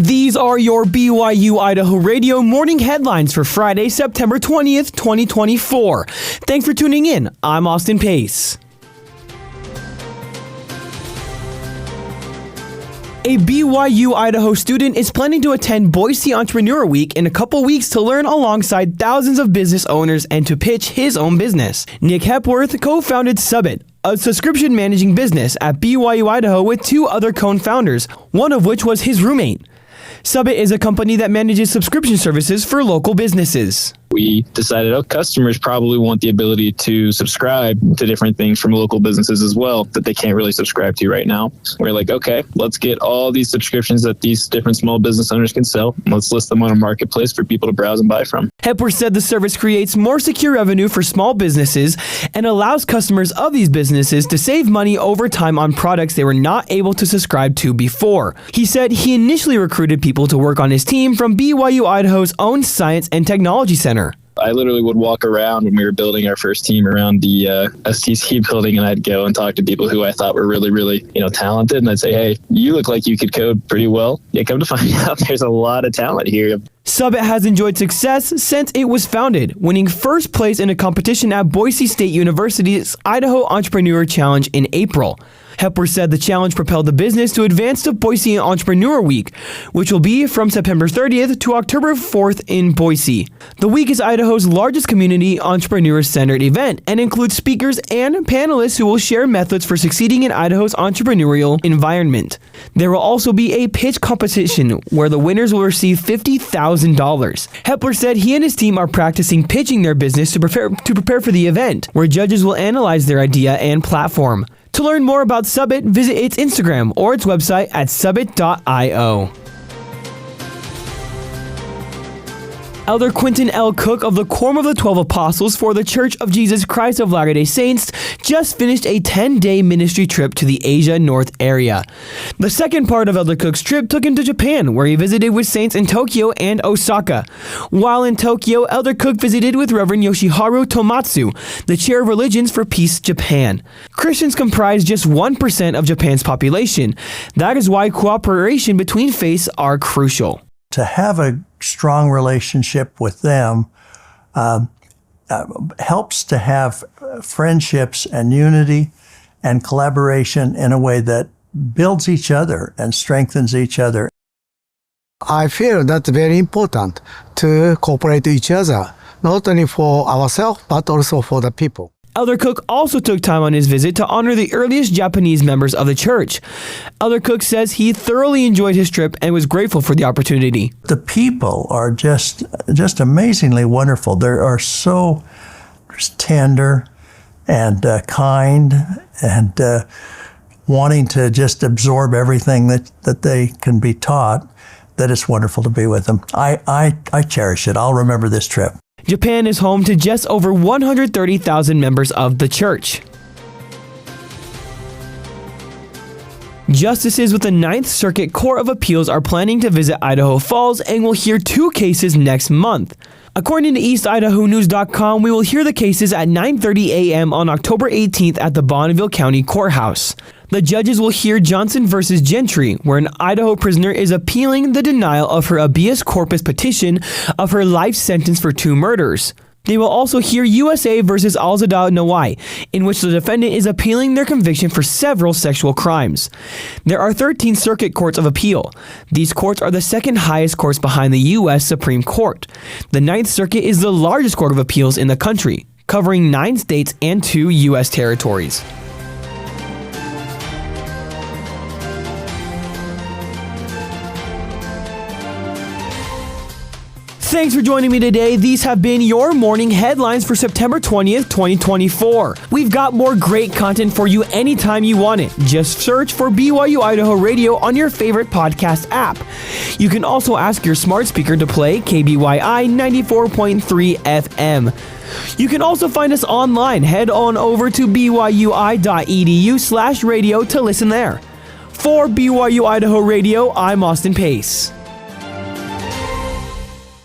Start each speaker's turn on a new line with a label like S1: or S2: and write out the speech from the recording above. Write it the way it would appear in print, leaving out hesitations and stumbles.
S1: These are your BYU-Idaho radio morning headlines for Friday, September 20th, 2024. Thanks for tuning in. I'm Austin Pace. A BYU-Idaho student is planning to attend Boise Entrepreneur Week in a couple weeks to learn alongside thousands of business owners and to pitch his own business. Nick Hepworth co-founded Subbit, a subscription managing business at BYU-Idaho with two other co-founders, one of which was his roommate. Subbit is a company that manages subscription services for local businesses.
S2: We decided customers probably want the ability to subscribe to different things from local businesses as well that they can't really subscribe to right now. We're like, okay, let's get all these subscriptions that these different small business owners can sell. Let's list them on a marketplace for people to browse and buy from.
S1: Hepworth said the service creates more secure revenue for small businesses and allows customers of these businesses to save money over time on products they were not able to subscribe to before. He said he initially recruited people to work on his team from BYU-Idaho's own Science and Technology Center.
S2: I literally would walk around when we were building our first team around the STC building, and I'd go and talk to people who I thought were really, talented. And I'd say, hey, you look like you could code pretty well. Yeah, come to find out there's a lot of talent here.
S1: Subbit has enjoyed success since it was founded, winning first place in a competition at Boise State University's Idaho Entrepreneur Challenge in April. Hepworth said the challenge propelled the business to advance to Boise Entrepreneur Week, which will be from September 30th to October 4th in Boise. The week is Idaho's largest community entrepreneur-centered event and includes speakers and panelists who will share methods for succeeding in Idaho's entrepreneurial environment. There will also be a pitch competition where the winners will receive $50,000. Hepworth said he and his team are practicing pitching their business to prepare for the event, where judges will analyze their idea and platform. To learn more about Subbit, visit its Instagram or its website at subbit.io. Elder Quentin L. Cook of the Quorum of the 12 Apostles for the Church of Jesus Christ of Latter-day Saints just finished a 10-day ministry trip to the Asia North area. The second part of Elder Cook's trip took him to Japan, where he visited with saints in Tokyo and Osaka. While in Tokyo, Elder Cook visited with Reverend Yoshiharu Tomatsu, the Chair of Religions for Peace Japan. Christians comprise just 1% of Japan's population. That is why cooperation between faiths are crucial.
S3: To have a strong relationship with them helps to have friendships and unity and collaboration in a way that builds each other and strengthens each other.
S4: I feel that's very important to cooperate with each other, not only for ourselves, but also for the people.
S1: Elder Cook also took time on his visit to honor the earliest Japanese members of the church. Elder Cook says he thoroughly enjoyed his trip and was grateful for the opportunity.
S3: The people are just amazingly wonderful. They are so tender and kind and wanting to just absorb everything that they can be taught, that it's wonderful to be with them. I cherish it. I'll remember this trip.
S1: Japan is home to just over 130,000 members of the church. Justices with the Ninth Circuit Court of Appeals are planning to visit Idaho Falls and will hear two cases next month. According to EastIdahoNews.com, we will hear the cases at 9:30 a.m. on October 18th at the Bonneville County Courthouse. The judges will hear Johnson v. Gentry, where an Idaho prisoner is appealing the denial of her habeas corpus petition of her life sentence for 2 murders. They will also hear USA v. Alzada Nawai, in which the defendant is appealing their conviction for several sexual crimes. There are 13 circuit courts of appeal. These courts are the second highest courts behind the U.S. Supreme Court. The Ninth Circuit is the largest court of appeals in the country, covering 9 states and 2 U.S. territories. Thanks for joining me today. These have been your morning headlines for September 20th, 2024. We've got more great content for you anytime you want it. Just search for BYU Idaho Radio on your favorite podcast app. You can also ask your smart speaker to play KBYI 94.3 FM. You can also find us online. Head on over to byui.edu/radio to listen there. For BYU Idaho Radio, I'm Austin Pace.